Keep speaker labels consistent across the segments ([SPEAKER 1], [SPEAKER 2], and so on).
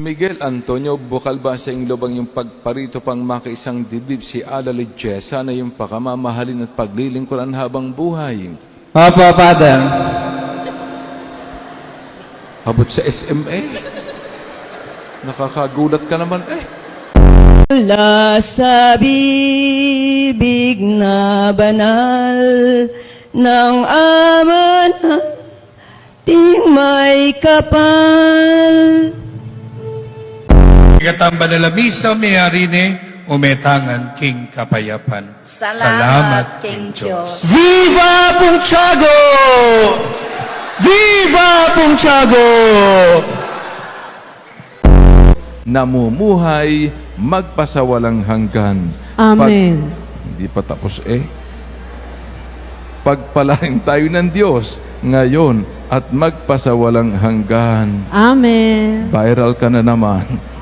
[SPEAKER 1] Miguel Antonio, bukal ba sa iyong lubang yung pagparito pang makaisang dibdib si Ala Lidyesa na yung pakamamahalin at paglilingkuran habang buhay?
[SPEAKER 2] Opo, Father.
[SPEAKER 1] Abot sa SMA. Nakakagulat ka naman eh.
[SPEAKER 3] Mula sa bibig na banal ng Ama nating may kapal.
[SPEAKER 4] Ikatamba na lamisa may harine, umetangan king kapayapan.
[SPEAKER 5] Salamat, King Diyos.
[SPEAKER 2] Viva Punchago! Viva Punchago!
[SPEAKER 1] Namumuhay, magpasawalang hanggan.
[SPEAKER 6] Amen.
[SPEAKER 1] Hindi pa tapos eh. Pagpalain tayo ng Diyos ngayon at magpasawalang hanggan.
[SPEAKER 6] Amen.
[SPEAKER 1] Viral ka na naman.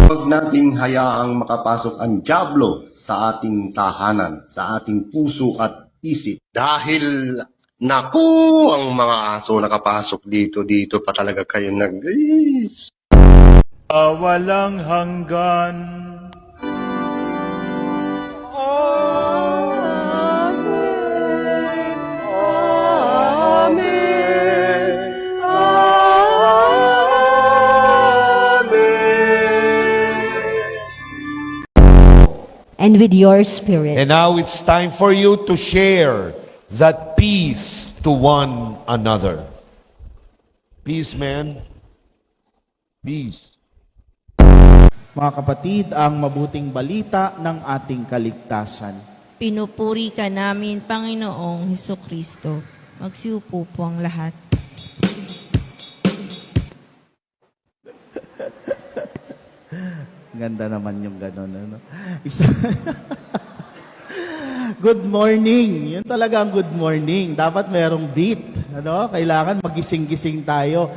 [SPEAKER 7] Huwag nating hayaang makapasok ang dyablo sa ating tahanan, sa ating puso at isip. Dahil, naku, ang mga aso nakapasok dito pa talaga kayo
[SPEAKER 4] Walang hanggan.
[SPEAKER 5] And with your spirit.
[SPEAKER 8] And now it's time for you to share that peace to one another. Peace, man. Peace.
[SPEAKER 2] Mga kapatid, ang mabuting balita ng ating kaligtasan.
[SPEAKER 9] Pinupuri ka namin, Panginoong Hesukristo. Magsiupo po ang lahat.
[SPEAKER 2] Ganda naman yung gano'n. Ano? Good morning. Yun talaga ang good morning. Dapat merong beat. Ano? Kailangan magising-gising tayo.